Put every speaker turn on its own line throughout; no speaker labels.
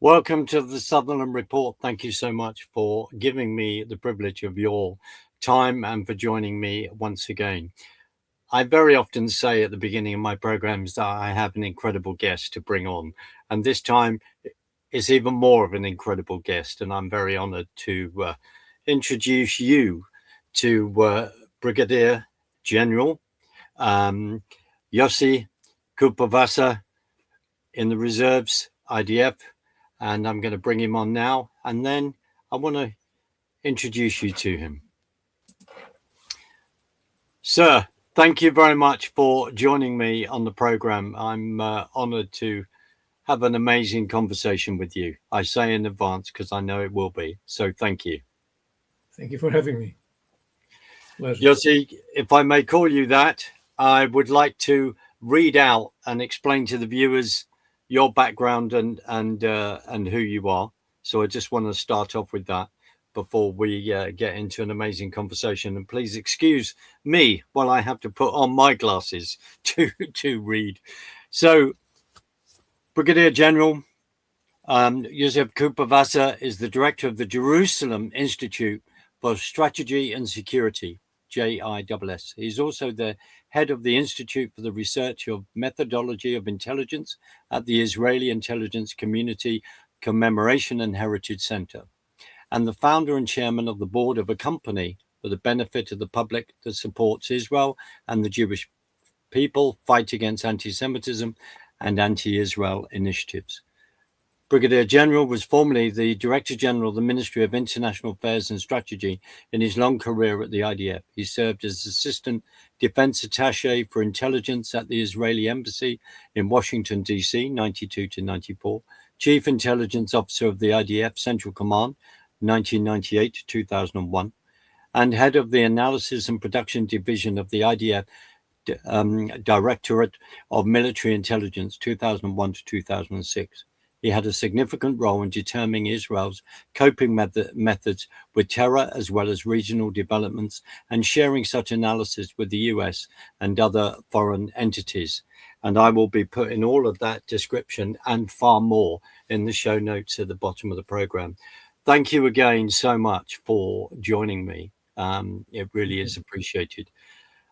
Welcome to the Sutherland Report. Thank you so much for giving me the privilege of your time and for joining me once again. I very often say at the beginning of my programs that I have an incredible guest to bring on, and this time it's even more of an incredible guest, and I'm very honored to introduce you to Brigadier General Yossi Kuperwasser in the reserves, IDF, and I'm going to bring him on now, and then I want to introduce you to him. Sir, thank you very much for joining me on the program. I'm honored to have an amazing conversation with you. I say in advance because I know it will be. So thank you.
Thank you for having me. Pleasure.
Yossi, if I may call you that, I would like to read out and explain to the viewers your background and who you are. So I just want to start off with that before we get into an amazing conversation. And please excuse me while I have to put on my glasses to read. So, Brigadier General Yosef Kuperwasser is the director of the Jerusalem Institute for Strategy and Security, JISS. He's also the head of the Institute for the Research of Methodology of Intelligence at the Israeli Intelligence Community Commemoration and Heritage Center, and the founder and chairman of the board of a company for the benefit of the public that supports Israel and the Jewish people fight against anti-Semitism and anti-Israel initiatives. Brigadier General was formerly the Director General of the Ministry of International Affairs and Strategy in his long career at the IDF. He served as Assistant Defense Attaché for Intelligence at the Israeli Embassy in Washington, D.C., 92 to 94, Chief Intelligence Officer of the IDF Central Command, 1998 to 2001, and head of the Analysis and Production Division of the IDF Directorate of Military Intelligence, 2001 to 2006. He had a significant role in determining Israel's coping methods with terror as well as regional developments and sharing such analysis with the US and other foreign entities. And I will be putting all of that description and far more in the show notes at the bottom of the program. Thank you again so much for joining me. It really is appreciated.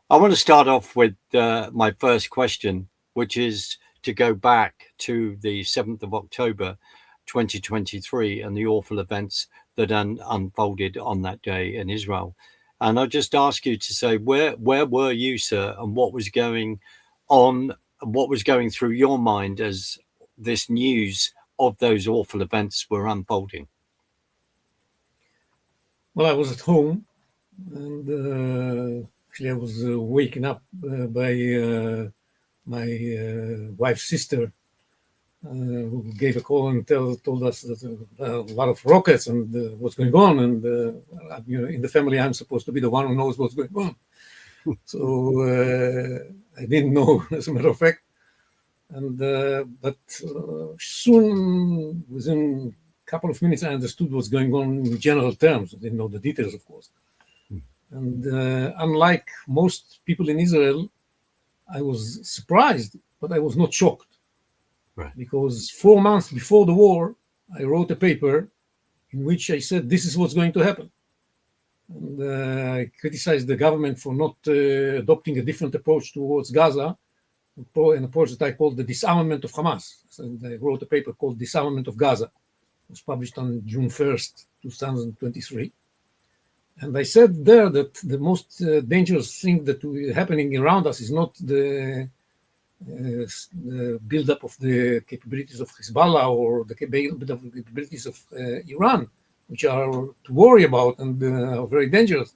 I want to start off with my first question, which is to go back to the 7th of October, 2023, and the awful events that unfolded on that day in Israel. And I'll just ask you to say, where were you, sir, and what was going on, what was going through your mind as this news of those awful events were unfolding?
Well, I was at home, and actually I was waken up by my wife's sister, who gave a call and told us that a lot of rockets and what's going on. And in the family, I'm supposed to be the one who knows what's going on. So I didn't know, as a matter of fact. And but soon, within a couple of minutes, I understood what's going on in general terms. I didn't know the details, of course. And unlike most people in Israel, I was surprised, but I was not shocked.
Right.
Because 4 months before the war, I wrote a paper in which I said, this is what's going to happen. And I criticized the government for not adopting a different approach towards Gaza, an approach that I called the disarmament of Hamas. So I wrote a paper called Disarmament of Gaza. It was published on June 1st, 2023. And I said there that the most dangerous thing that is happening around us is not the buildup of the capabilities of Hezbollah or the buildup of the capabilities of Iran, which are to worry about and are very dangerous.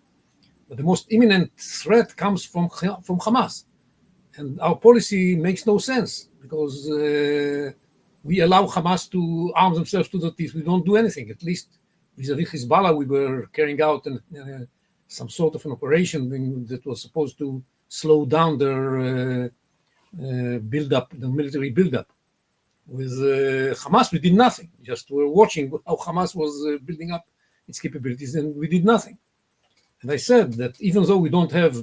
But the most imminent threat comes from Hamas. And our policy makes no sense because we allow Hamas to arm themselves to the teeth. We don't do anything. At least vis-a-vis Hezbollah, we were carrying out some sort of an operation that was supposed to slow down their build-up, the military build-up. With Hamas, we did nothing. Just were watching how Hamas was building up its capabilities, and we did nothing. And I said that even though we don't have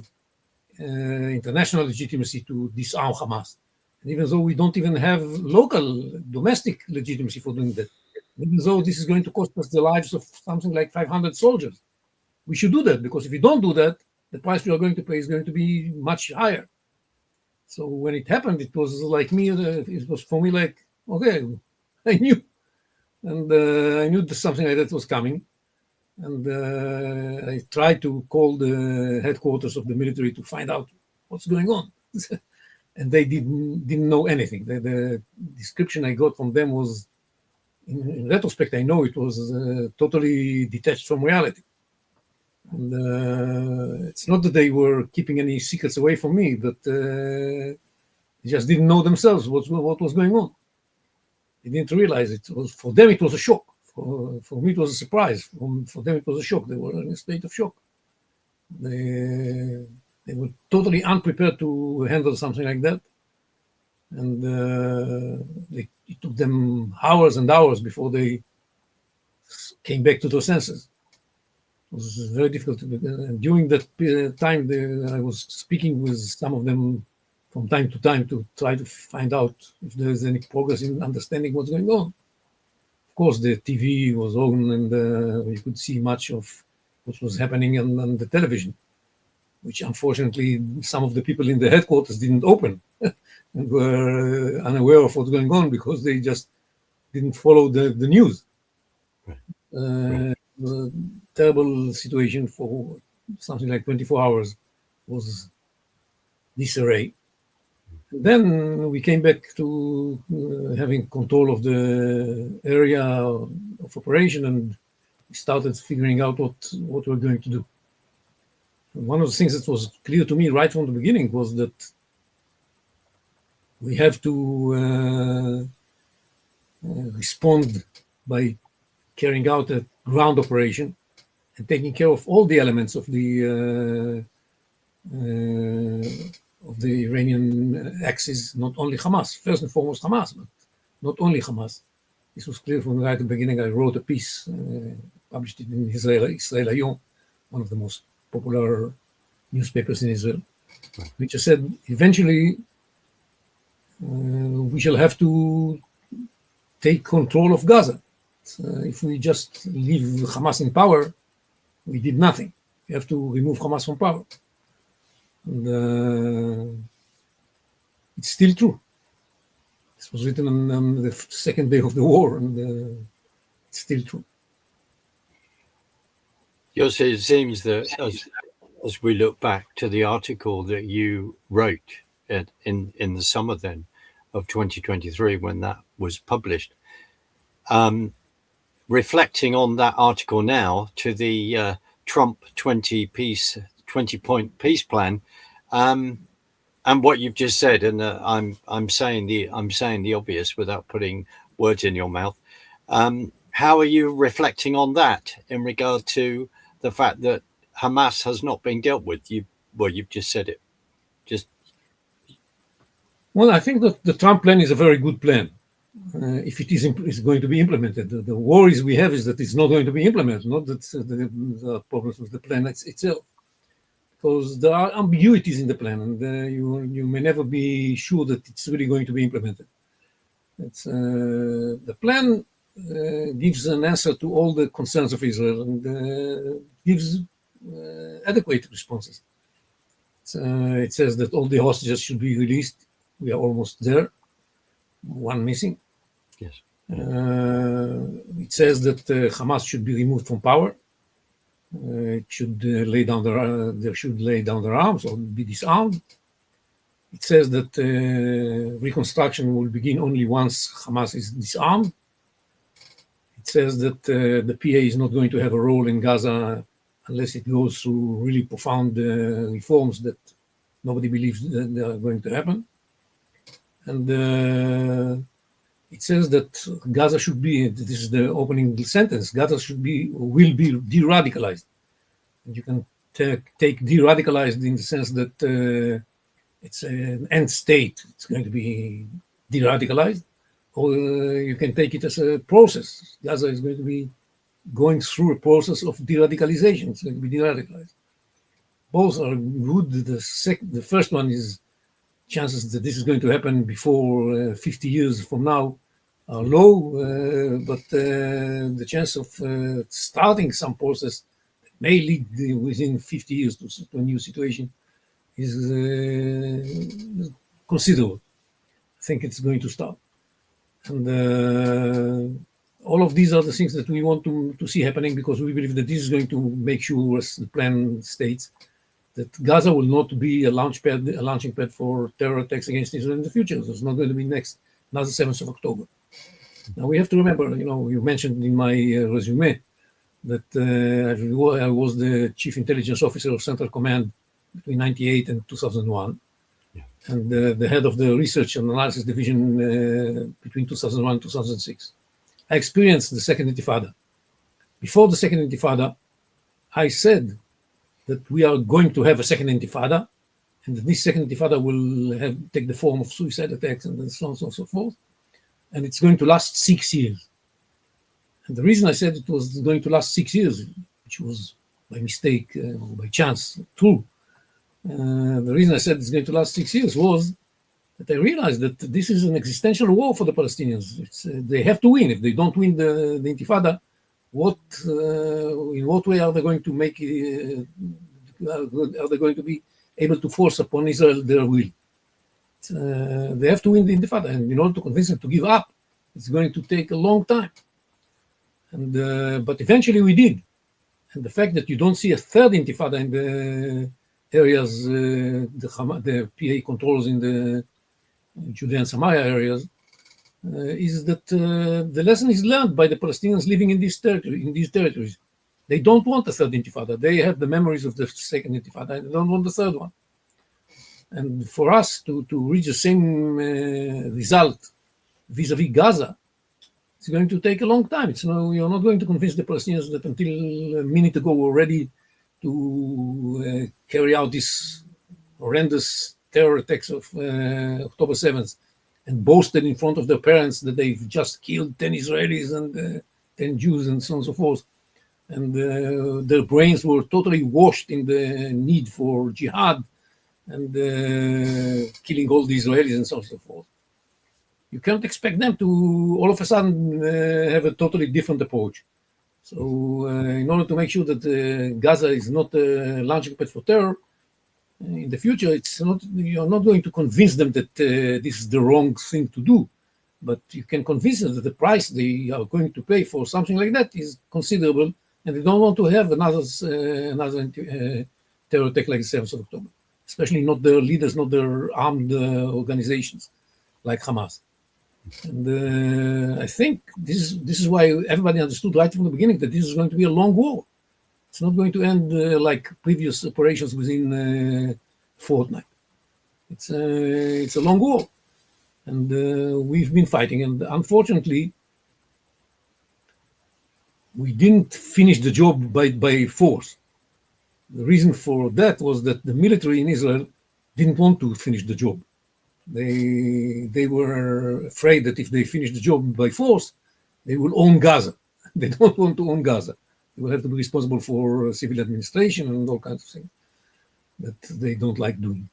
international legitimacy to disarm Hamas, and even though we don't even have local, domestic legitimacy for doing that, even though this is going to cost us the lives of something like 500 soldiers. We should do that, because if we don't do that, the price we are going to pay is going to be much higher. So when it happened, it was like me, it was for me like, okay, I knew. And I knew that something like that was coming. And I tried to call the headquarters of the military to find out what's going on. And they didn't know anything. The description I got from them was, in retrospect, I know it was totally detached from reality. And it's not that they were keeping any secrets away from me, but they just didn't know themselves what was going on. They didn't realize it. For them, it was a shock. For me, it was a surprise. For them, it was a shock. They were in a state of shock. They were totally unprepared to handle something like that. And it took them hours and hours before they came back to their senses. It was very difficult. And during that time, I was speaking with some of them from time to time to try to find out if there is any progress in understanding what's going on. Of course, the TV was on, and you could see much of what was happening on the television, which unfortunately some of the people in the headquarters didn't open and were unaware of what's going on because they just didn't follow the news. Terrible situation for something like 24 hours was disarray. Then we came back to having control of the area of operation, and we started figuring out what we're going to do. And one of the things that was clear to me right from the beginning was that we have to respond by carrying out a ground operation and taking care of all the elements of the Iranian axis, not only Hamas, first and foremost Hamas, but not only Hamas. This was clear from right at the beginning. I wrote a piece, published it in Israel Hayom, one of the most popular newspapers in Israel, which I said, eventually we shall have to take control of Gaza. If we just leave Hamas in power, we did nothing. We have to remove Hamas from power. And it's still true. This was written on the second day of the war, and it's still true.
Yosef, it seems that as we look back to the article that you wrote in the summer then of 2023, when that was published, reflecting on that article now to the Trump 20-point peace plan, and what you've just said, and I'm saying the obvious without putting words in your mouth. How are you reflecting on that in regard to the fact that Hamas has not been dealt with? You've just said it.
Well, I think that the Trump plan is a very good plan. If it is going to be implemented. The worries we have is that it's not going to be implemented, not that the problems with the plan itself. Because there are ambiguities in the plan, and you may never be sure that it's really going to be implemented. The plan gives an answer to all the concerns of Israel and gives adequate responses. It says that all the hostages should be released. We are almost there. One missing.
Yes.
It says that Hamas should be removed from power. It should lay down their arms or be disarmed. It says that reconstruction will begin only once Hamas is disarmed. It says that the PA is not going to have a role in Gaza unless it goes through really profound reforms that nobody believes that they are going to happen. And it says that Gaza should be, this is the opening sentence, Gaza will be de-radicalized. And you can take de-radicalized in the sense that it's an end state, it's going to be de-radicalized, or you can take it as a process. Gaza is going to be going through a process of de-radicalization, it's going to be de-radicalized. Both are good. The first one is chances that this is going to happen before 50 years from now are low, but the chance of starting some process that may lead within 50 years to a new situation is considerable. I think it's going to start. And all of these are the things that we want to see happening, because we believe that this is going to make sure, as the plan states, that Gaza will not be a launching pad for terror attacks against Israel in the future. There's not going to be another 7th of October. Now we have to remember, you mentioned in my resume that I was the chief intelligence officer of Central Command between 1998 and 2001, and the head of the research and analysis division between 2001 and 2006. I experienced the second Intifada. Before the second Intifada, I said that we are going to have a second Intifada, and that this second Intifada will take the form of suicide attacks and so on and so forth, and it's going to last 6 years. And the reason I said it was going to last 6 years, which was by mistake or by chance true, the reason I said it's going to last 6 years was that I realized that this is an existential war for the Palestinians. They have to win. If they don't win the Intifada, in what way are they going to make? Are they going to be able to force upon Israel their will? They have to win the Intifada, and in order to convince them to give up, it's going to take a long time. And but eventually we did. And the fact that you don't see a third Intifada in the areas the PA controls in the Judea and Samaria areas is that the lesson is learned by the Palestinians living in these territories. They don't want a third Intifada. They have the memories of the second Intifada, and they don't want the third one. And for us to reach the same result vis-a-vis Gaza, it's going to take a long time. You're not going to convince the Palestinians that until a minute ago were ready to carry out these horrendous terror attacks of October 7th and boasted in front of their parents that they've just killed 10 Israelis and 10 Jews and so on and so forth. And their brains were totally washed in the need for jihad and killing all the Israelis and so on and so forth. You can't expect them to all of a sudden have a totally different approach. So in order to make sure that Gaza is not a launching pad for terror in the future, you're not going to convince them that this is the wrong thing to do, but you can convince them that the price they are going to pay for something like that is considerable, and they don't want to have another terror attack like the 7th of October, especially not their leaders, not their armed organizations like Hamas. And I think this is why everybody understood right from the beginning that this is going to be a long war. It's not going to end like previous operations within a fortnight. It's a long war, and we've been fighting. And unfortunately, we didn't finish the job by force. The reason for that was that the military in Israel didn't want to finish the job. They were afraid that if they finish the job by force, they will own Gaza. They don't want to own Gaza. They will have to be responsible for civil administration and all kinds of things that they don't like doing.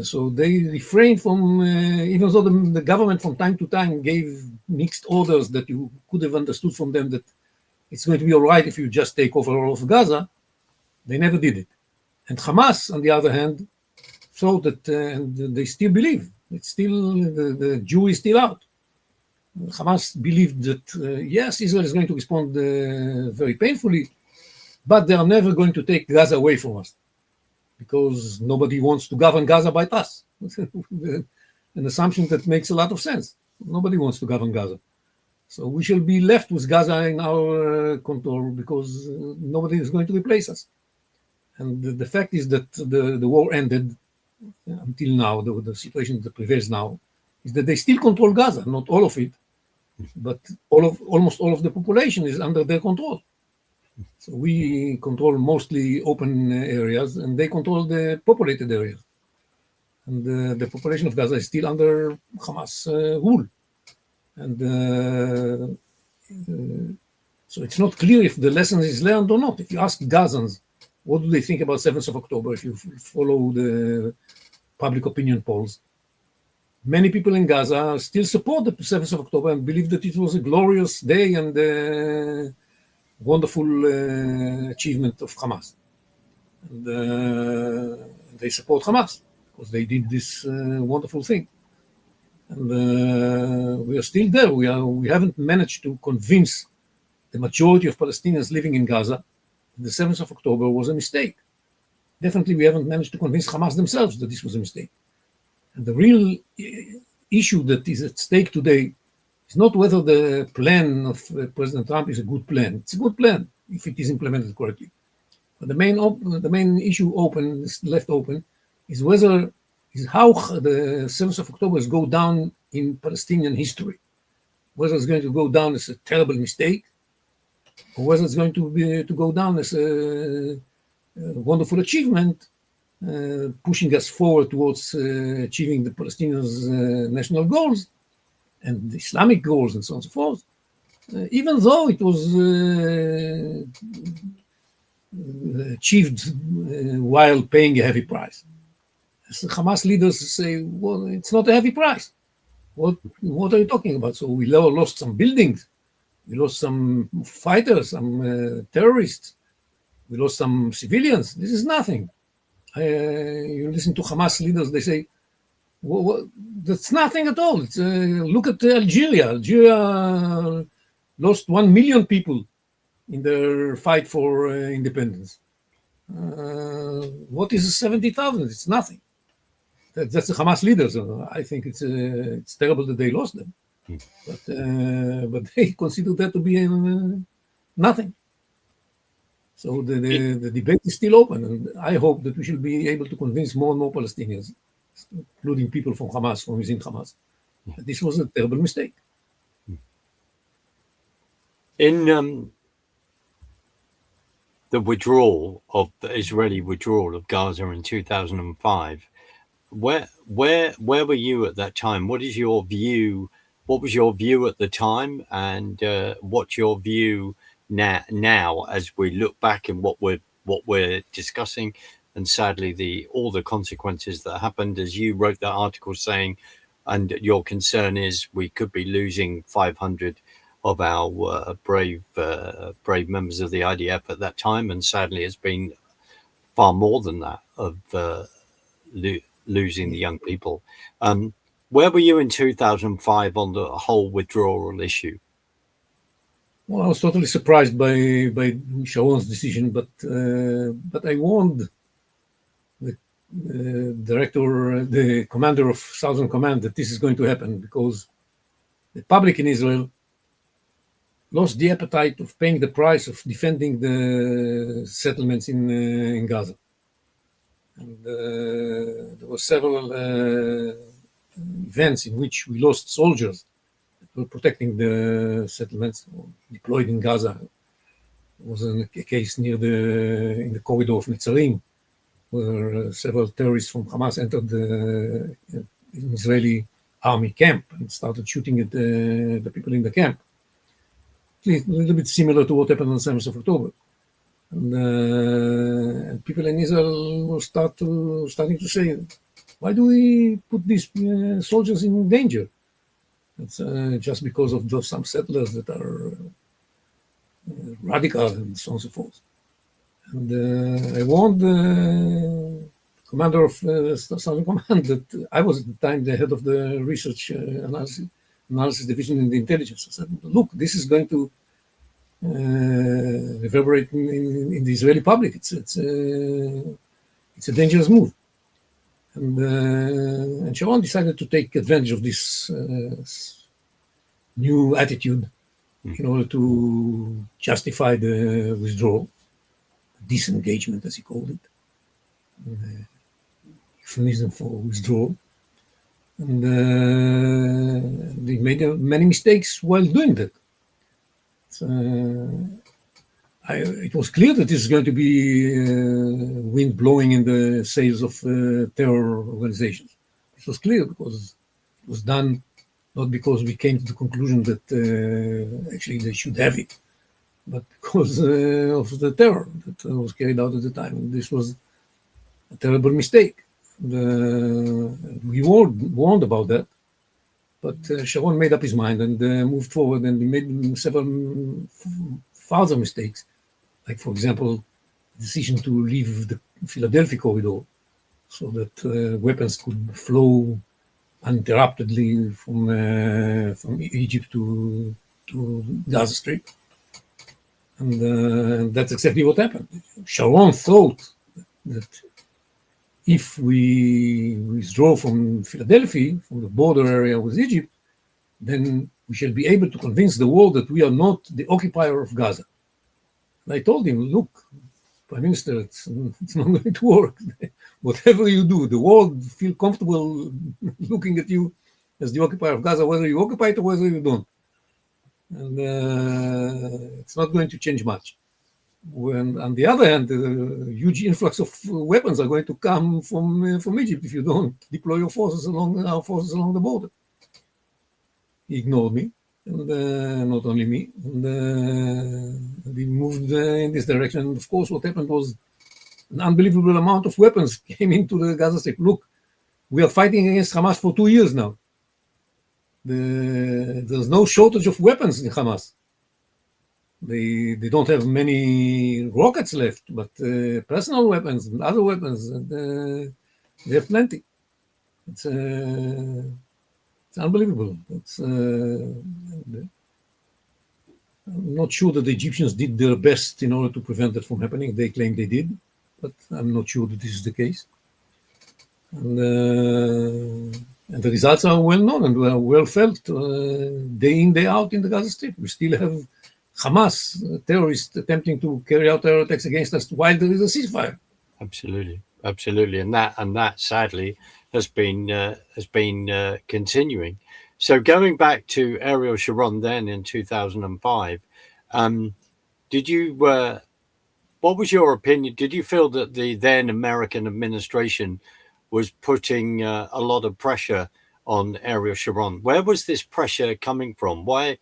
So they refrained from, even though the government from time to time gave mixed orders that you could have understood from them that it's going to be all right if you just take over all of Gaza, they never did it. And Hamas, on the other hand, thought that, and they still believe, it's still, the Jew is still out. Hamas believed that, yes, Israel is going to respond very painfully, but they are never going to take Gaza away from us because nobody wants to govern Gaza by us. An assumption that makes a lot of sense. Nobody wants to govern Gaza. So we shall be left with Gaza in our control because nobody is going to replace us. And the fact is that the war ended until now, the situation that prevails now, is that they still control Gaza, not all of it, but almost all of the population is under their control. So we control mostly open areas, and they control the populated areas. And the population of Gaza is still under Hamas rule. And so it's not clear if the lesson is learned or not. If you ask Gazans, what do they think about 7th of October, if you follow the public opinion polls, many people in Gaza still support the 7th of October and believe that it was a glorious day and a wonderful achievement of Hamas. And they support Hamas because they did this wonderful thing. And we are still there. We haven't managed to convince the majority of Palestinians living in Gaza that the 7th of October was a mistake. Definitely, we haven't managed to convince Hamas themselves that this was a mistake. And the real issue that is at stake today is not whether the plan of President Trump is a good plan. It's a good plan if it is implemented correctly. But the main issue left open is how the 7th of October is go down in Palestinian history. Whether it's going to go down as a terrible mistake, or whether it's going to go down as a wonderful achievement, pushing us forward towards achieving the Palestinians' national goals and the Islamic goals and so on and so forth, even though it was achieved while paying a heavy price. As the Hamas leaders say, well, it's not a heavy price. What are you talking about? So we lost some buildings, we lost some fighters, some terrorists, we lost some civilians. This is nothing. You listen to Hamas leaders, they say, well, that's nothing at all. Look at Algeria. Algeria lost 1 million people in their fight for independence. What is 70,000? It's nothing. That's the Hamas leaders. I think it's terrible that they lost them, but they consider that to be nothing. So the debate is still open, and I hope that we shall be able to convince more and more Palestinians, including people from Hamas, from within Hamas, that this was a terrible mistake.
In the Israeli withdrawal of Gaza in 2005, where were you at that time? What is your view? What was your view at the time, and what's your view now as we look back and what we're discussing, and sadly all the consequences that happened, as you wrote that article saying, and your concern is we could be losing 500 of our brave members of the IDF at that time, and sadly it's been far more than that of losing the young people. Where were you in 2005 on the whole withdrawal issue?
Well, I was totally surprised by Sharon's decision, but I warned the commander of Southern Command that this is going to happen, because the public in Israel lost the appetite of paying the price of defending the settlements in Gaza. And there were several events in which we lost soldiers that were protecting the settlements deployed in Gaza. There was a case in the corridor of Netzarim, where several terrorists from Hamas entered an Israeli army camp and started shooting at the people in the camp. A little bit similar to what happened on the 7th of October. And people in Israel were starting to say, why do we put these soldiers in danger? It's just because of some settlers that are radical and so on and so forth. And I warned the commander of Southern Command that I was at the time the head of the research analysis division in the intelligence. I said, look, this is going to reverberate in the Israeli public. It's a dangerous move. And Sharon decided to take advantage of this new attitude in order to justify the withdrawal, disengagement, as he called it, euphemism for withdrawal. And they made many mistakes while doing that. It was clear that this is going to be wind blowing in the sails of terror organizations. It was clear because it was done not because we came to the conclusion that actually they should have it, but because of the terror that was carried out at the time. And this was a terrible mistake. We warned about that, but Sharon made up his mind and moved forward, and he made several further mistakes, like, for example, the decision to leave the Philadelphia corridor so that weapons could flow uninterruptedly from Egypt to Gaza Strip. And that's exactly what happened. Sharon thought that if we withdraw from Philadelphia, from the border area with Egypt, then we shall be able to convince the world that we are not the occupier of Gaza. And I told him, look, Prime Minister, it's not going to work. Whatever you do, the world feel comfortable looking at you as the occupier of Gaza, whether you occupy it or whether you don't. And it's not going to change much. When, on the other hand, a huge influx of weapons are going to come from Egypt if you don't deploy our forces along the border. He ignored me, and not only me. And we moved in this direction. And of course, what happened was an unbelievable amount of weapons came into the Gaza Strip. Look, we are fighting against Hamas for 2 years now. There's no shortage of weapons in Hamas. They don't have many rockets left, but personal weapons and other weapons, they have plenty. It's unbelievable. I'm not sure that the Egyptians did their best in order to prevent that from happening. They claim they did, but I'm not sure that this is the case. And the results are well known and well felt day in, day out in the Gaza Strip. We still have Hamas terrorists attempting to carry out terror attacks against us while there is a ceasefire.
Absolutely, and that sadly has been continuing. So going back to Ariel Sharon then in 2005, did you? What was your opinion? Did you feel that the then American administration was putting a lot of pressure on Ariel Sharon? Where was this pressure coming from? Why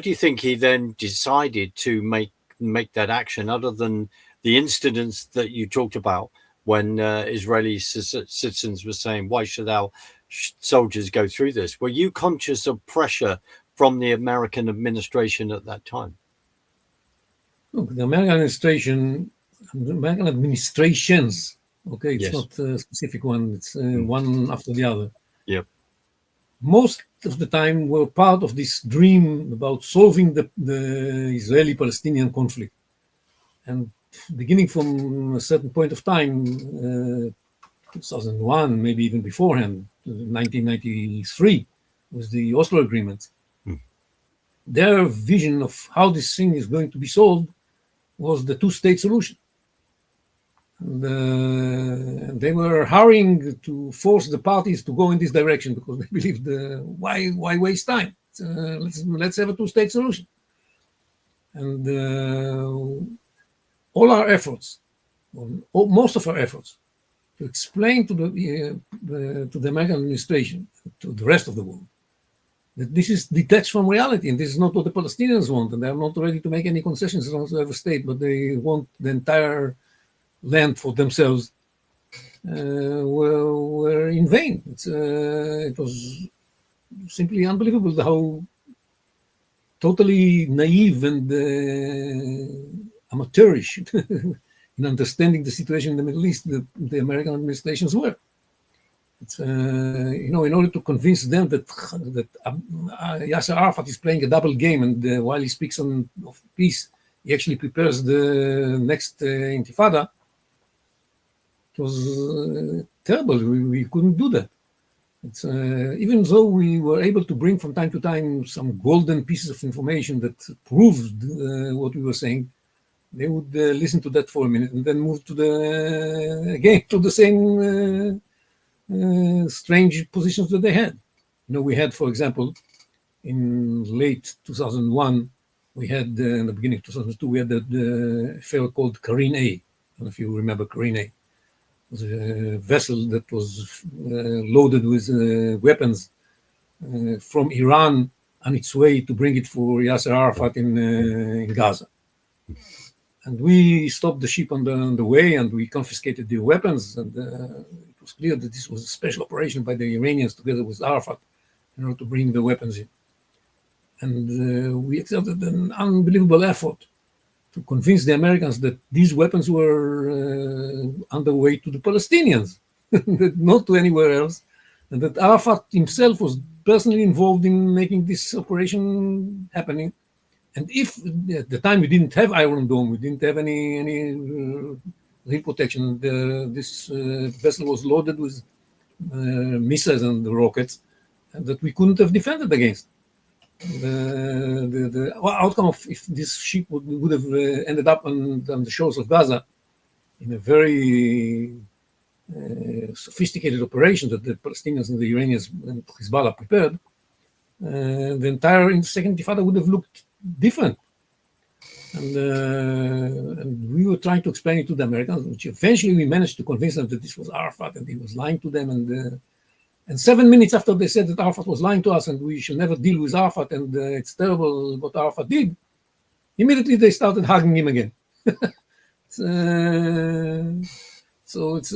do you think he then decided to make that action, other than the incidents that you talked about when Israeli citizens were saying, why should our soldiers go through this? Were you conscious of pressure from the American administration at that time?
Look, the American administrations, okay, it's
Yes.
not a specific one, it's one after the other.
Yep.
Most of the time were part of this dream about solving the Israeli-Palestinian conflict. And beginning from a certain point of time, 2001, maybe even beforehand, 1993, with the Oslo Agreement, their vision of how this thing is going to be solved was the two-state solution. And they were hurrying to force the parties to go in this direction because they believed, why waste time? Let's have a two-state solution. And all our efforts, most of our efforts, to explain to the American administration, to the rest of the world, that this is detached from reality, and this is not what the Palestinians want, and they are not ready to make any concessions whatsoever state, but they want the entire land for themselves, were in vain. It was simply unbelievable how totally naive and amateurish in understanding the situation in the Middle East the American administrations were. In order to convince them that Yasser Arafat is playing a double game, and while he speaks of peace, he actually prepares the next intifada. It was terrible. We couldn't do that. Even though we were able to bring from time to time some golden pieces of information that proved what we were saying, they would listen to that for a minute and then move to the same strange positions that they had. We had, for example, in late 2001, we had, in the beginning of 2002, we had the affair called Karine A. I don't know if you remember Karine A. It was a vessel that was loaded with weapons from Iran on its way to bring it for Yasser Arafat in Gaza. And we stopped the ship on the way, and we confiscated the weapons. And it was clear that this was a special operation by the Iranians together with Arafat in order to bring the weapons in. And we exerted an unbelievable effort to convince the Americans that these weapons were on the way to the Palestinians, not to anywhere else, and that Arafat himself was personally involved in making this operation happening. And if at the time we didn't have Iron Dome, we didn't have any real protection, this vessel was loaded with missiles and rockets, and that we couldn't have defended against. The outcome of if this ship would have ended up on the shores of Gaza in a very sophisticated operation that the Palestinians and the Iranians and Hezbollah prepared, the entire Second Intifada would have looked different. And we were trying to explain it to the Americans, which eventually we managed to convince them that this was Arafat and he was lying to them. And 7 minutes after they said that Arafat was lying to us and we should never deal with Arafat and it's terrible what Arafat did, immediately they started hugging him again. So it's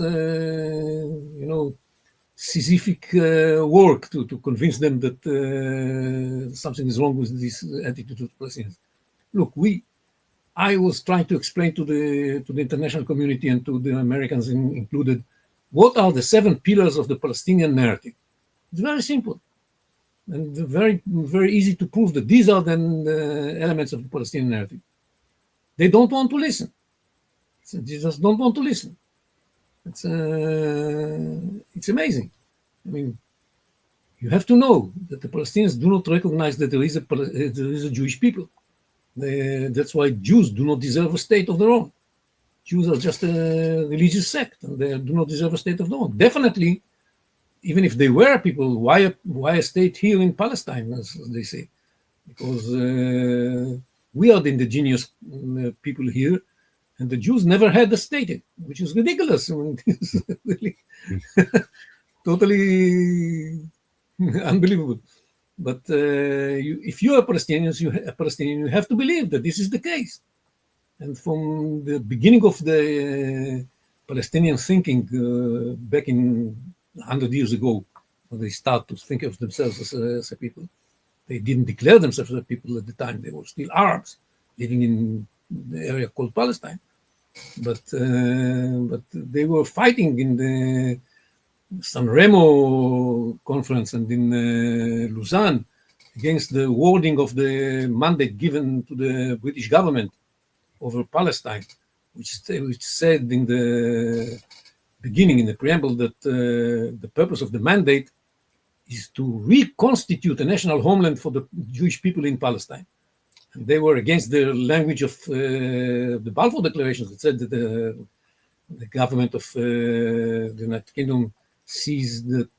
Sisyphic work to convince them that something is wrong with this attitude to Palestinians. Look, I was trying to explain to the international community and to the Americans included, what are the 7 pillars of the Palestinian narrative? It's very simple and very, very easy to prove that these are the elements of the Palestinian narrative. They don't want to listen. They just don't want to listen. It's amazing. I mean, you have to know that the Palestinians do not recognize that there is a Jewish people. That's why Jews do not deserve a state of their own. Jews are just a religious sect, and they do not deserve a state of their own. Definitely, even if they were people, why a state here in Palestine, as they say? Because we are the indigenous people here, and the Jews never had a state, which is ridiculous. I mean, it's really totally unbelievable. But if you are Palestinian, you have to believe that this is the case. And from the beginning of the Palestinian thinking back in 100 years ago, when they start to think of themselves as a people, they didn't declare themselves as a people at the time. They were still Arabs living in the area called Palestine. But they were fighting in the San Remo conference and in Lausanne against the wording of the mandate given to the British government over Palestine, which said in the beginning, in the preamble, that the purpose of the mandate is to reconstitute a national homeland for the Jewish people in Palestine. And they were against the language of the Balfour Declarations that said that the government of the United Kingdom sees that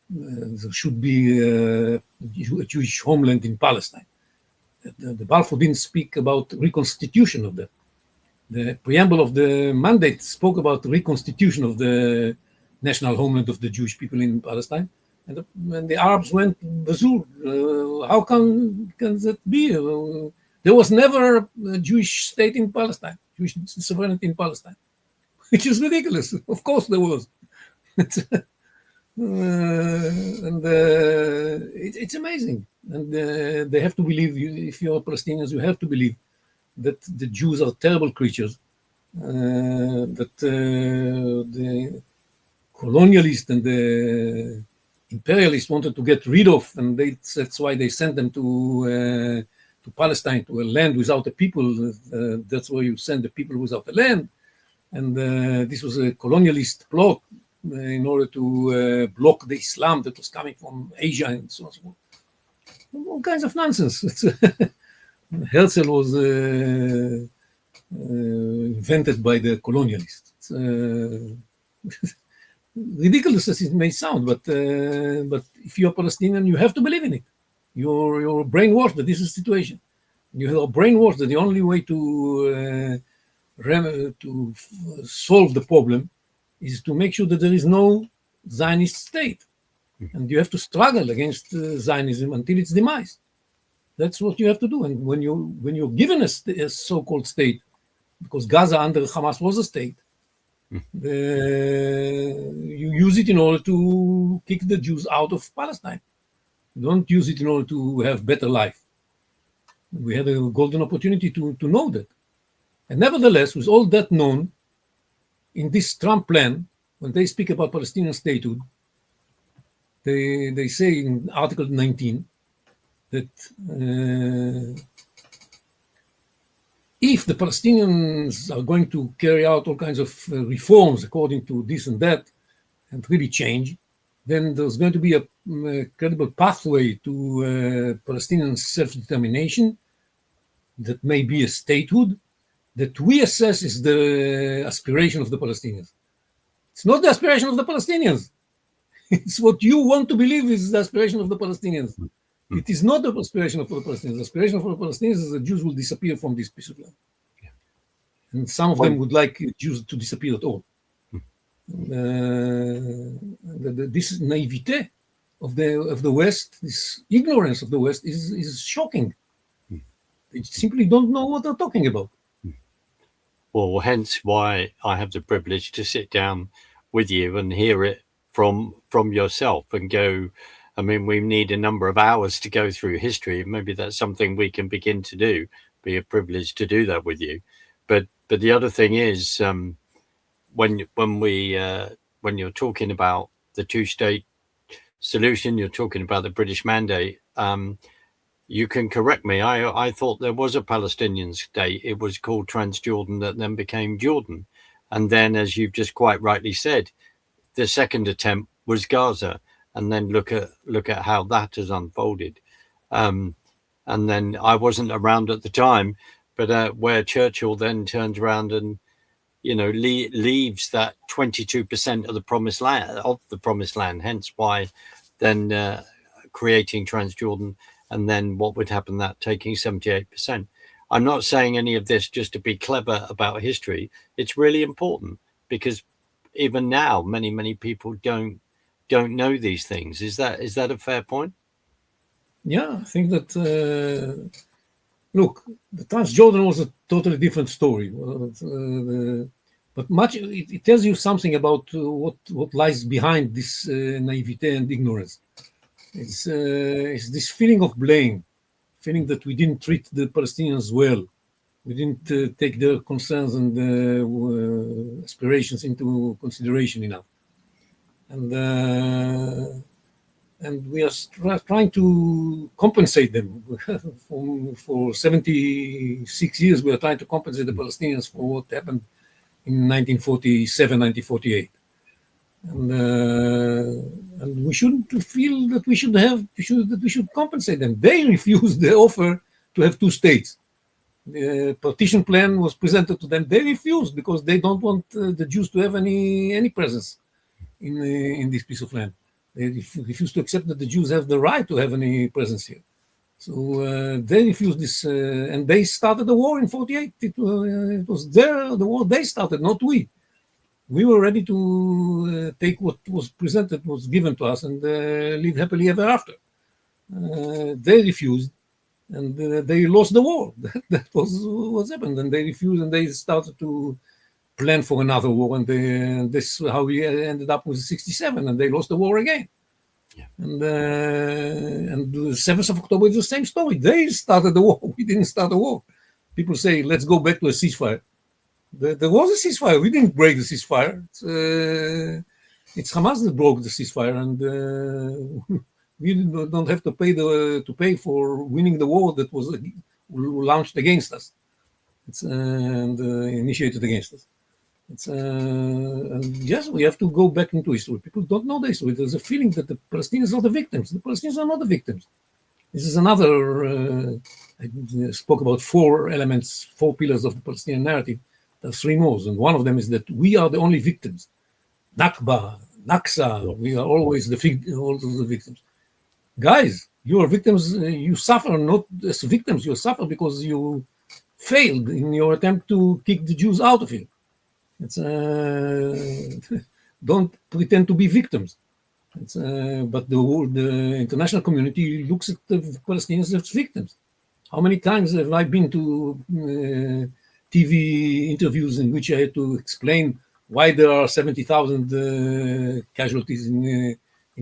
there should be a Jewish homeland in Palestine. The Balfour didn't speak about reconstitution of that. The preamble of the mandate spoke about reconstitution of the national homeland of the Jewish people in Palestine. And when the Arabs went, Bazur, how can that be? There was never a Jewish state in Palestine, Jewish sovereignty in Palestine, which is ridiculous. Of course there was. It's amazing. And they have to believe, if you're Palestinians, you have to believe that the Jews are terrible creatures, that the colonialists and the imperialists wanted to get rid of, and that's why they sent them to Palestine, to a land without a people. That's why you send the people without a land. And this was a colonialist plot in order to block the Islam that was coming from Asia and so on and so forth. All kinds of nonsense. Herzl was invented by the colonialists. Ridiculous as it may sound, but if you're Palestinian, you have to believe in it. You're brainwashed that this is the situation. You are brainwashed that the only way to solve the problem is to make sure that there is no Zionist state. And you have to struggle against Zionism until its demise. That's what you have to do. And when you're given a so-called state, because Gaza under Hamas was a state, you use it in order to kick the Jews out of Palestine. You don't use it in order to have better life. We had a golden opportunity to know that. And nevertheless, with all that known, in this Trump plan, when they speak about Palestinian statehood, they say in Article 19 that if the Palestinians are going to carry out all kinds of reforms according to this and that, and really change, then there's going to be a credible pathway to Palestinian self-determination that may be a statehood that we assess is the aspiration of the Palestinians. It's not the aspiration of the Palestinians. It's what you want to believe is the aspiration of the Palestinians. It is not the aspiration of the Palestinians. The aspiration of the Palestinians is that Jews will disappear from this piece of land. And some of them would like Jews to disappear at all. This naivete of the West, this ignorance of the West is shocking. They simply don't know what they're talking about.
Well, hence why I have the privilege to sit down with you and hear it from yourself and go. I mean, we need a number of hours to go through history. Maybe that's something we can begin to do. Be a privilege to do that with you. But the other thing is, when you're talking about the two-state solution, you're talking about the British mandate. You can correct me. I thought there was a Palestinian state. It was called Transjordan that then became Jordan. And then, as you've just quite rightly said, the second attempt was Gaza. And then look at how that has unfolded. And then I wasn't around at the time, but where Churchill then turns around and, leaves that 22% of the promised land, hence why then creating Transjordan. And then what would happen that taking 78%. I'm not saying any of this just to be clever about history. It's really important because even now, many people don't know these things. Is that a fair point?
Yeah, I think that, look, the Transjordan was a totally different story. But it tells you something about what lies behind this naivete and ignorance. It's this feeling of blame, feeling that we didn't treat the Palestinians well. We didn't take their concerns and aspirations into consideration enough. And we are trying to compensate them. For 76 years, we are trying to compensate the Palestinians for what happened in 1947, 1948. And we shouldn't feel that we should compensate them. They refused the offer to have two states. The partition plan was presented to them. They refused because they don't want the Jews to have any presence in this piece of land. They refuse to accept that the Jews have the right to have any presence here. So they refused this, and they started the war in 48. It was the war they started, not we. We were ready to take what was presented, was given to us, and live happily ever after. They refused, and they lost the war. That was what happened, and they refused, and they started to plan for another war, and this is how we ended up with 67, and they lost the war again. Yeah. And the 7th of October is the same story. They started the war. We didn't start the war. People say, let's go back to a ceasefire. There was a ceasefire. We didn't break the ceasefire. It's Hamas that broke the ceasefire, and we don't have to pay for winning the war that was launched against us. And initiated against us. And yes, we have to go back into history. People don't know the history. There's a feeling that the Palestinians are the victims. The Palestinians are not the victims. This is another, I spoke about 4 elements, 4 pillars of the Palestinian narrative. There are 3 more, and one of them is that we are the only victims. Nakba, Naksa, we are always the victims. Guys, you are victims, you suffer not as victims, you suffer because you failed in your attempt to kick the Jews out of here. Don't pretend to be victims. But the international community looks at the Palestinians as victims. How many times have I been to TV interviews in which I had to explain why there are 70,000 casualties in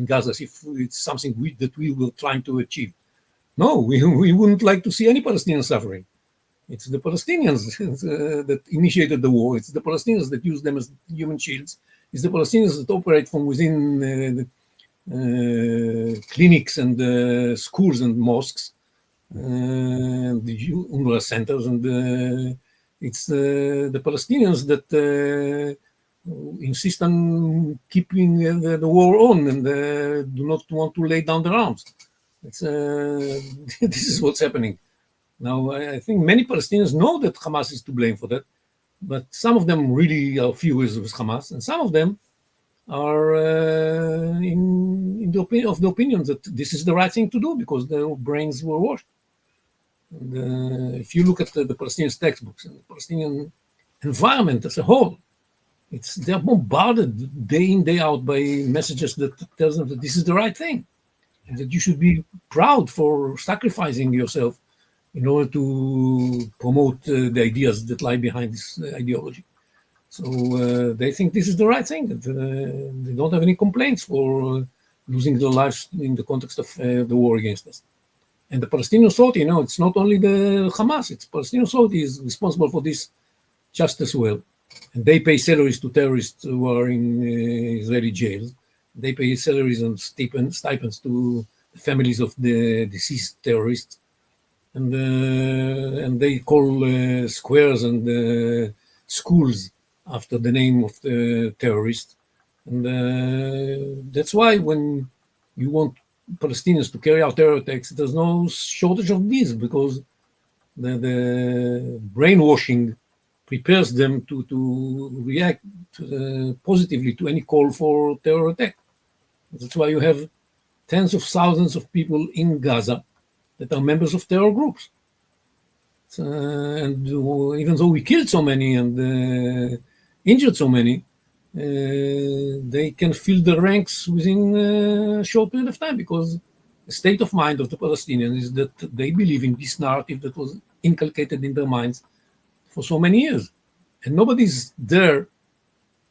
Gaza, if it's something that we were trying to achieve? No, we wouldn't like to see any Palestinian suffering. It's the Palestinians that initiated the war. It's the Palestinians that use them as human shields. It's the Palestinians that operate from within clinics and schools and mosques, the UNRWA centers, and it's the Palestinians that insist on keeping the war on and do not want to lay down their arms. It's, this is what's happening. Now, I think many Palestinians know that Hamas is to blame for that, but some of them really are furious with Hamas, and some of them are in the opinion that this is the right thing to do because their brains were washed. And, if you look at the Palestinian textbooks and the Palestinian environment as a whole, they're bombarded day in, day out by messages that tells them that this is the right thing and that you should be proud for sacrificing yourself in order to promote the ideas that lie behind this ideology. So they think this is the right thing. That, they don't have any complaints for losing their lives in the context of the war against us. And the Palestinian Authority, it's not only the Hamas, it's Palestinian Authority is responsible for this just as well. And they pay salaries to terrorists who are in Israeli jails. They pay salaries and stipends to the families of the deceased terrorists. And they call squares and schools after the name of the terrorist. And that's why when you want Palestinians to carry out terror attacks, there's no shortage of these, because the brainwashing prepares them to react positively to any call for terror attack. That's why you have tens of thousands of people in Gaza that are members of terror groups. And even though we killed so many and injured so many, they can fill the ranks within a short period of time, because the state of mind of the Palestinians is that they believe in this narrative that was inculcated in their minds for so many years. And nobody's there,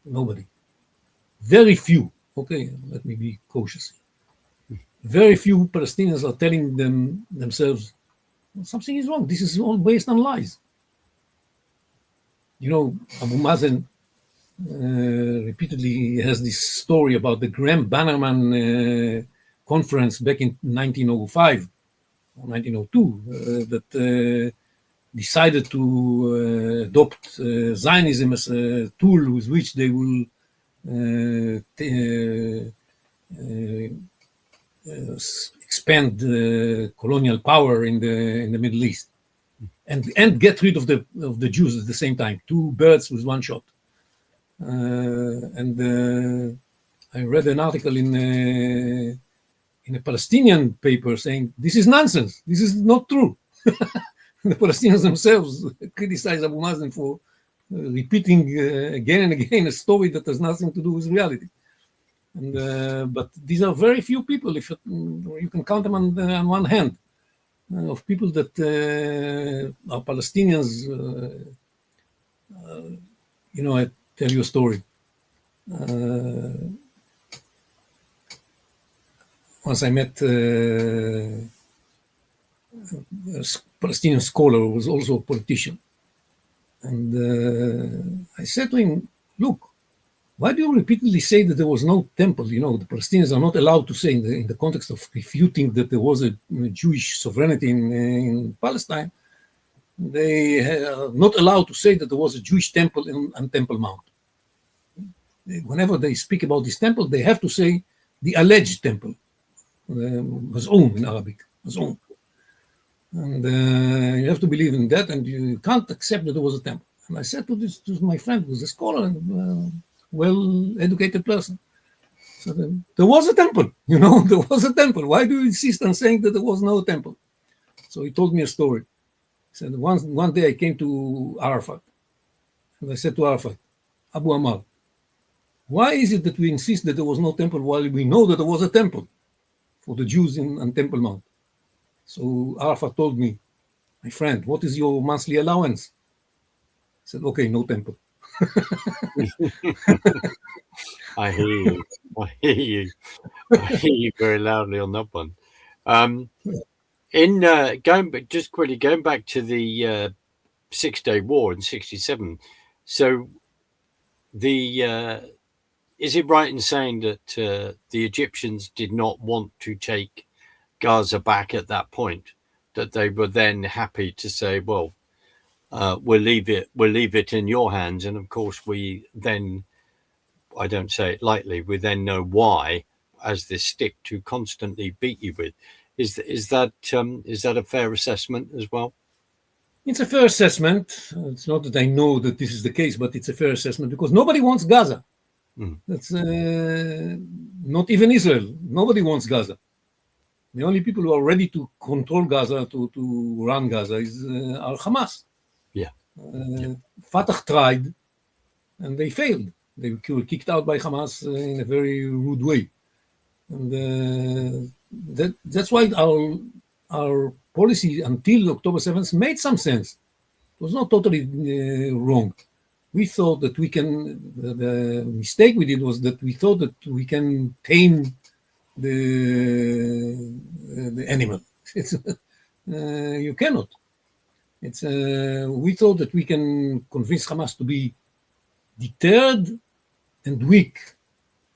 nobody. Very few, okay, let me be cautious. Very few Palestinians are telling themselves, something is wrong. This is all based on lies. Abu Mazen repeatedly has this story about the Graham-Bannerman conference back in 1905 or 1902 that decided to adopt Zionism as a tool with which they will expand colonial power in the Middle East and get rid of the Jews at the same time. Two birds with one shot. And I read an article in a Palestinian paper saying this is nonsense. This is not true. The Palestinians themselves criticize Abu Mazen for repeating again and again a story that has nothing to do with reality. And but these are very few people. If you can count them on one hand, of people that are Palestinians. I tell you a story. Once I met a Palestinian scholar who was also a politician. And I said to him, look, why do you repeatedly say that there was no temple? The Palestinians are not allowed to say in the context of refuting that there was a Jewish sovereignty in Palestine. They are not allowed to say that there was a Jewish temple on Temple Mount. Whenever they speak about this temple, they have to say the alleged temple, maz'um in Arabic, maz'um. And you have to believe in that, and you can't accept that there was a temple. And I said to my friend, who was a scholar and well-educated person, so there was a temple, there was a temple. Why do you insist on saying that there was no temple? So he told me a story. He said, one day I came to Arafat, and I said to Arafat, Abu Ammar, why is it that we insist that there was no temple while we know that there was a temple for the Jews on Temple Mount? So Arafat told me, my friend, what is your monthly allowance? I said, okay, no temper.
I hear you. I hear you. I hear you very loudly on that one. In going back, just quickly going back to the 6 Day War in '67. So the is it right in saying that the Egyptians did not want to take Gaza back at that point? That they were then happy to say, well, we'll leave it in your hands, and of course we then, I don't say it lightly, we then know why, as this stick to constantly beat you with. Is that a fair assessment as well?
It's a fair assessment. It's not that I know that this is the case, but it's a fair assessment because nobody wants Gaza. That's not even Israel. Nobody wants Gaza. The only people who are ready to control Gaza, to run Gaza, are Hamas.
Yeah.
Fatah tried, and they failed. They were kicked out by Hamas in a very rude way. And that's why our policy until October 7th made some sense. It was not totally wrong. We thought that we can, the mistake we did was that we thought that we can tame the animal. You cannot. We thought that we can convince Hamas to be deterred and weak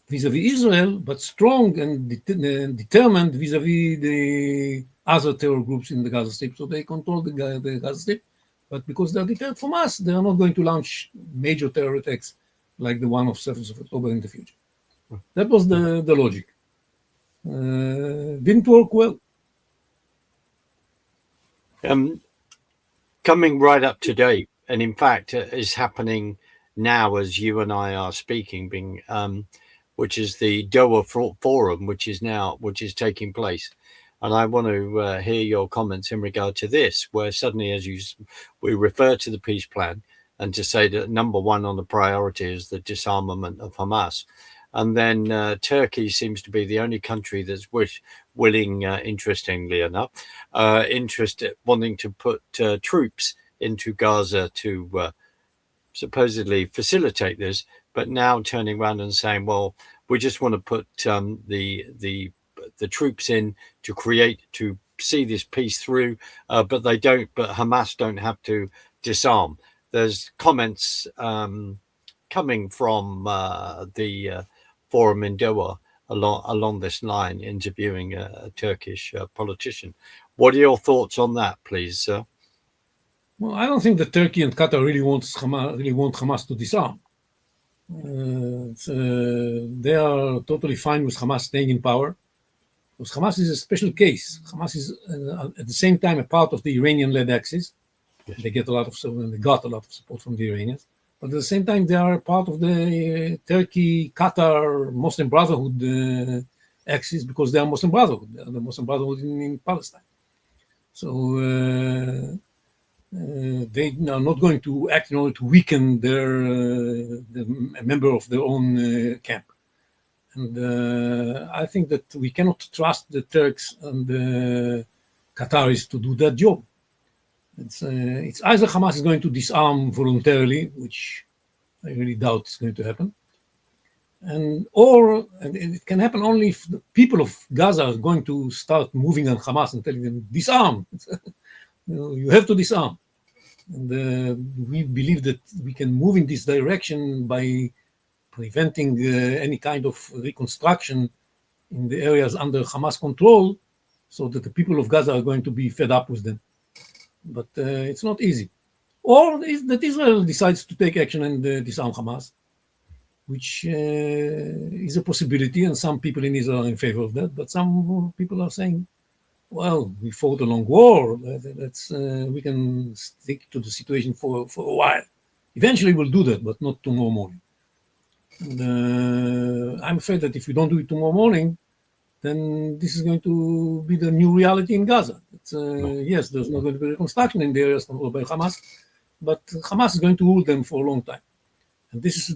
vis-a-vis Israel, but strong and determined vis-a-vis the other terror groups in the Gaza Strip. So they control the Gaza Strip, but because they're deterred from us, they are not going to launch major terror attacks like the one of 7th of October in the future. That was the logic. Didn't work well.
Coming right up to date, and in fact is happening now as you and I are speaking, which is the Doha Forum, which is taking place. And I want to hear your comments in regard to this, where suddenly, we refer to the peace plan and to say that number one on the priority is the disarmament of Hamas. And then Turkey seems to be the only country that's willing, interestingly enough, wanting to put troops into Gaza to supposedly facilitate this, but now turning around and saying, well, we just want to put the troops in to see this peace through, but Hamas don't have to disarm. There's comments coming from the forum in Doha along this line, interviewing a Turkish politician. What are your thoughts on that, please, sir?
Well, I don't think that Turkey and Qatar really want Hamas to disarm. They are totally fine with Hamas staying in power, because Hamas is a special case. Hamas is at the same time a part of the Iranian-led Axis. Yes. They got a lot of support from the Iranians, but at the same time they are part of the Turkey-Qatar Muslim Brotherhood Axis, because they are Muslim Brotherhood. They are the Muslim Brotherhood in Palestine. So they are not going to act in order to weaken a member of their own camp. And I think that we cannot trust the Turks and the Qataris to do that job. It's either Hamas is going to disarm voluntarily, which I really doubt is going to happen, and it can happen only if the people of Gaza are going to start moving on Hamas and telling them, disarm. You have to disarm. And we believe that we can move in this direction by preventing any kind of reconstruction in the areas under Hamas control, so that the people of Gaza are going to be fed up with them. But it's not easy. Or that Israel decides to take action and disarm Hamas, which is a possibility, and some people in Israel are in favor of that, but some people are saying, well, we fought a long war, we can stick to the situation for a while. Eventually we'll do that, but not tomorrow morning. And I'm afraid that if we don't do it tomorrow morning, then this is going to be the new reality in Gaza. Yes, there's not going to be reconstruction in the areas controlled by Hamas, but Hamas is going to rule them for a long time. And this is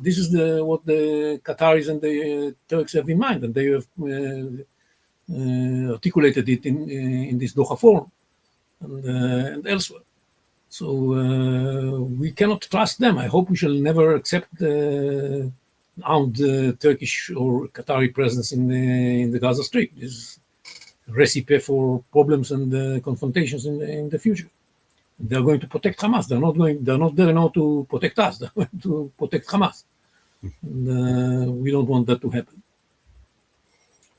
what the Qataris and the Turks have in mind, and they have articulated it in this Doha Forum and elsewhere. So we cannot trust them. I hope we shall never accept armed Turkish or Qatari presence in the Gaza Strip. This is a recipe for problems and confrontations in the future. They're going to protect Hamas. They're not there now to protect us. They're going to protect Hamas. And we don't want that to happen.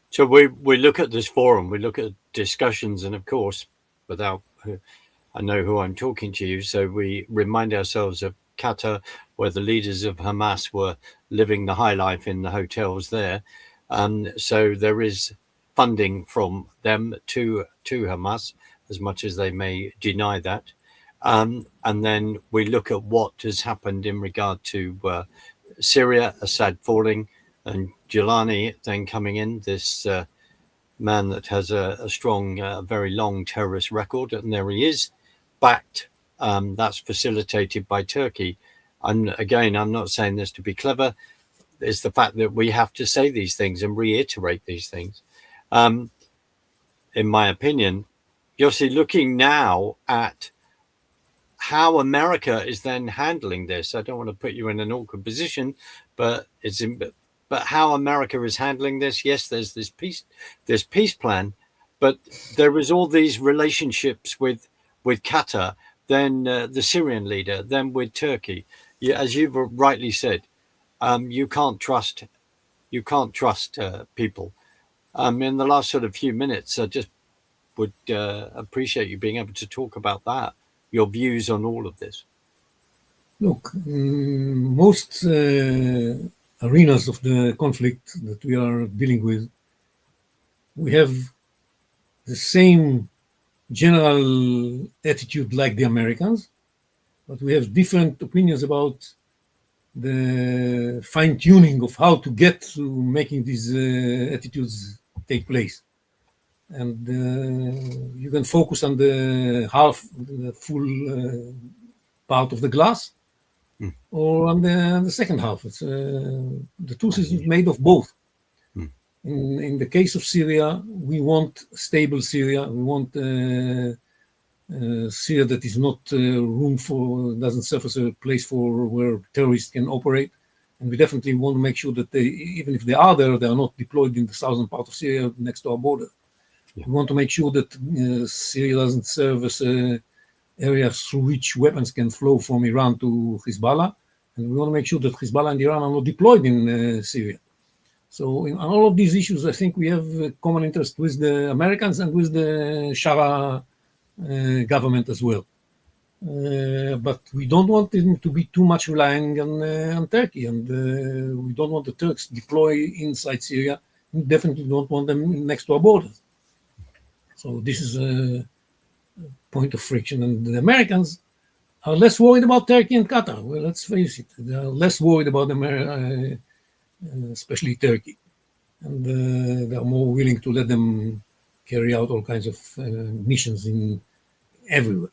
So we look at this forum, we look at discussions, and of course, without I know who I'm talking to you, so we remind ourselves of Qatar, where the leaders of Hamas were living the high life in the hotels there. So there is funding from them to Hamas, as much as they may deny that. And then we look at what has happened in regard to Syria, Assad falling, and Giuliani then coming in, this man that has a strong, very long terrorist record, and there he is, backed. That's facilitated by Turkey. And again, I'm not saying this to be clever. It's the fact that we have to say these things and reiterate these things. In my opinion, Yossi, looking now at how America is then handling this, I don't want to put you in an awkward position, but how America is handling this. Yes, there's this peace plan, but there is all these relationships with Qatar, then the Syrian leader, then with Turkey. As you've rightly said, you can't trust people. In the last sort of few minutes, I just would appreciate you being able to talk about that, your views on all of this.
Look, most arenas of the conflict that we are dealing with, we have the same general attitude like the Americans, but we have different opinions about the fine-tuning of how to get to making these attitudes take place. And you can focus on the full part of the glass, or on the second half. It's the truth is made of both. In the case of Syria, we want stable Syria. We want Syria that is not doesn't serve as a place where terrorists can operate. And we definitely want to make sure that even if they are there, they are not deployed in the southern part of Syria next to our border. Yeah. We want to make sure that Syria doesn't serve as an area through which weapons can flow from Iran to Hezbollah. And we want to make sure that Hezbollah and Iran are not deployed in Syria. So on all of these issues, I think we have a common interest with the Americans and with the Shara government as well. But we don't want them to be too much relying on Turkey, and we don't want the Turks deploy inside Syria. We definitely don't want them next to our borders. So this is a point of friction, and the Americans are less worried about Turkey and Qatar. Well, let's face it, they are less worried about especially Turkey, and they are more willing to let them carry out all kinds of missions in everywhere,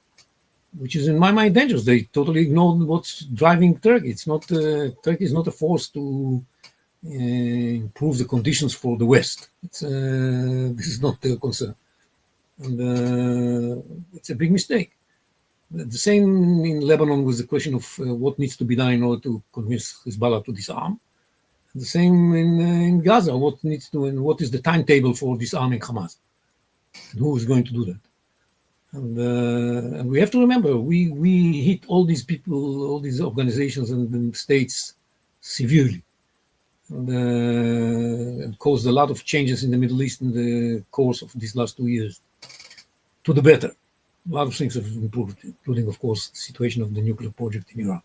which is in my mind dangerous. They totally ignore what's driving Turkey. It's not Turkey is not a force to improve the conditions for the West. This is not their concern, and it's a big mistake. The same in Lebanon with the question of what needs to be done in order to convince Hezbollah to disarm. The same in Gaza. What needs to and what is the timetable for disarming Hamas? And who is going to do that? And we have to remember, we hit all these people, all these organizations and states severely, and caused a lot of changes in the Middle East in the course of these last 2 years, to the better. A lot of things have improved, including, of course, the situation of the nuclear project in Iran.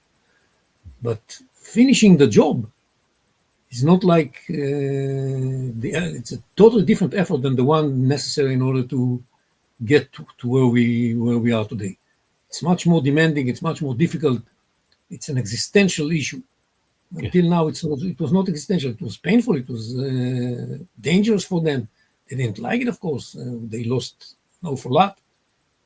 But finishing the job is not like it's a totally different effort than the one necessary in order to get to where we are today. It's much more demanding. It's much more difficult. It's an existential issue. Until now, it was not existential. It was painful. It was dangerous for them. They didn't like it, of course. They lost an awful lot.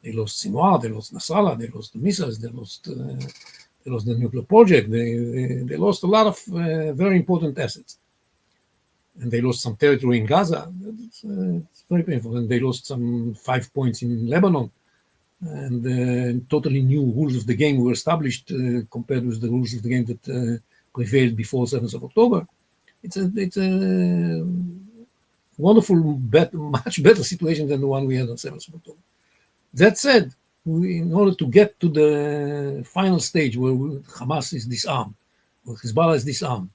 They lost Sinwar. They lost Nasrallah. They lost the missiles. They lost the nuclear project. They lost a lot of very important assets. And they lost some territory in Gaza. It's very painful. And they lost some 5 points in Lebanon. and totally new rules of the game were established compared with the rules of the game that prevailed before 7th of October. It's a wonderful, much better situation than the one we had on 7th of October. That said, in order to get to the final stage where Hamas is disarmed, where Hezbollah is disarmed,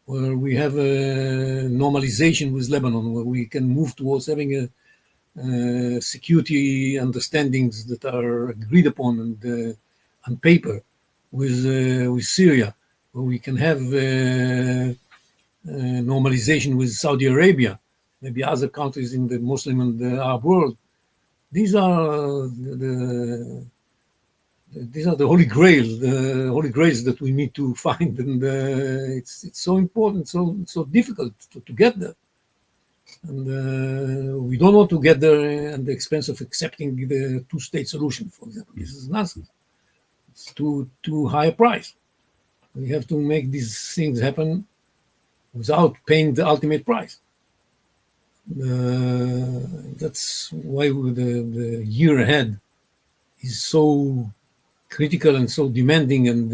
where we have a normalization with Lebanon, where we can move towards having a security understandings that are agreed upon and on paper with Syria, where we can have normalization with Saudi Arabia, maybe other countries in the Muslim and the Arab world. These are the holy grails, that we need to find, and it's so important, so difficult to get there. And we don't want to get there at the expense of accepting the two-state solution, for example. This is nonsense. It's too high a price. We have to make these things happen without paying the ultimate price. That's why the year ahead is so critical and so demanding, and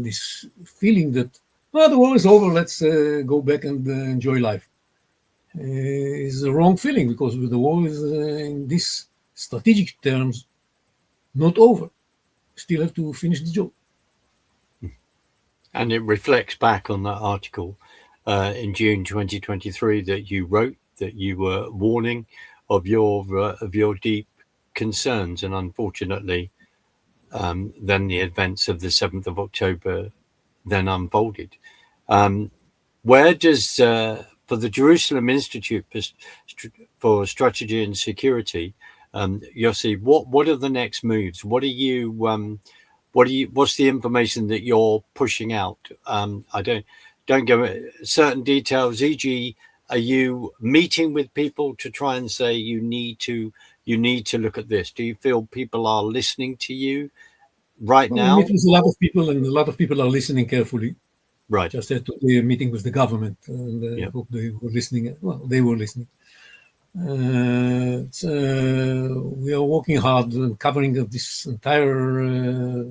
this feeling that, well, the war is over, let's go back and enjoy life. Is the wrong feeling, because the war is, in these strategic terms, not over. We still have to finish the job.
And it reflects back on that article in June 2023 that you wrote, that you were warning of your deep concerns, and unfortunately, then the events of the 7th of October then unfolded. Where does for the Jerusalem Institute for Strategy and Security, Yossi, what are the next moves? What's the information that you're pushing out? I don't go certain details, e.g., are you meeting with people to try and say you need to look at this? Do you feel people are listening to you right now?
We meet with a lot of people, and a lot of people are listening carefully.
Right.
Just had a meeting with the government, and I hope they were listening. Well, they were listening. We are working hard on covering this entire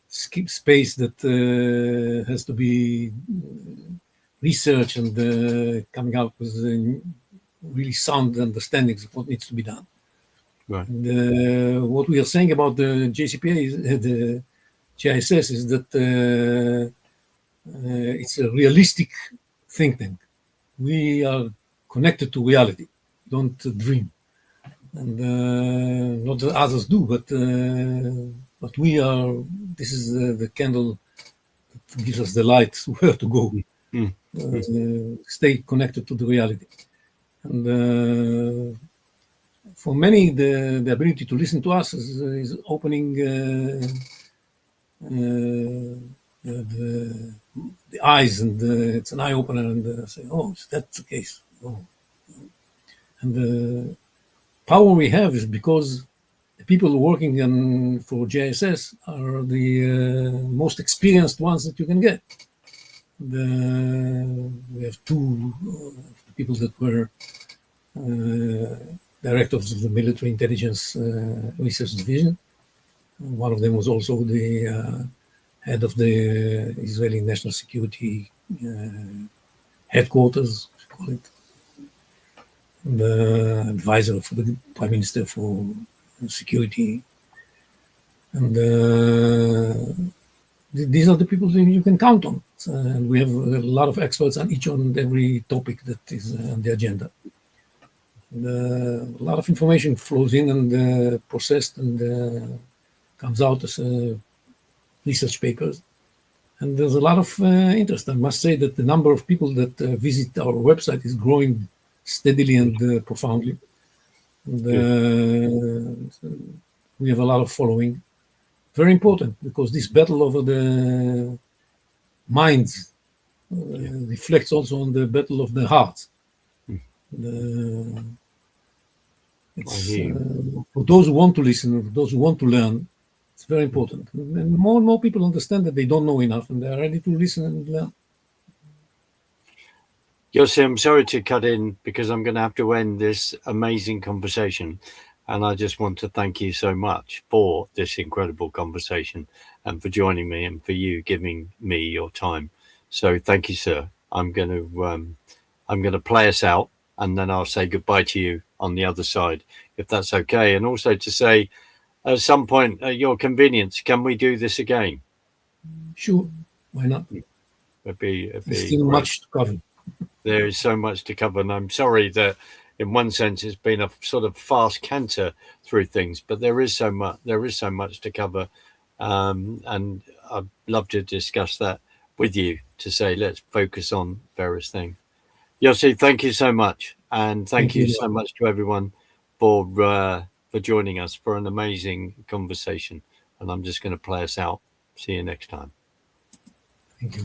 space that has to be researched and coming out with really sound understandings of what needs to be done.
Right.
And what we are saying about the JCPA, the JISS, is that it's a realistic think tank. We are connected to reality, don't dream. And not that others do, but we are, this is the candle that gives us the light where to go. Stay connected to the reality. And for many, the ability to listen to us is opening the eyes, and it's an eye opener, and say, oh, that's the case. Oh. And the power we have is because the people working for JSS are the most experienced ones that you can get. We have two people that were directors of the Military Intelligence Research Division. One of them was also the head of the Israeli National Security headquarters, we call it, the advisor for the Prime Minister for Security. And these are the people that you can count on. And we have a lot of experts on each and every topic that is on the agenda. And, a lot of information flows in and processed and comes out as research papers. And there's a lot of interest. I must say that the number of people that visit our website is growing steadily and profoundly. And we have a lot of following. Very important, because this battle over the minds reflects also on the battle of the hearts. For those who want to listen, for those who want to learn, it's very important. And more people understand that they don't know enough, and they're ready to listen and learn.
Yossi, I'm sorry to cut in, because I'm going to have to end this amazing conversation. And I just want to thank you so much for this incredible conversation and for joining me and for you giving me your time. So thank you, sir. I'm going to play us out, and then I'll say goodbye to you on the other side, if that's okay. And also to say, at some point at your convenience, can we do this again?
Sure, why not?
It'd
There's
be
still
great.
much to cover.
There is so much to cover, and I'm sorry that in one sense it's been a sort of fast canter through things, but there is so much to cover, and I'd love to discuss that with you, to say let's focus on various things. Yossi, thank you so much, and thank you so much to everyone for joining us for an amazing conversation. And I'm just going to play us out. See you next time.
Thank you.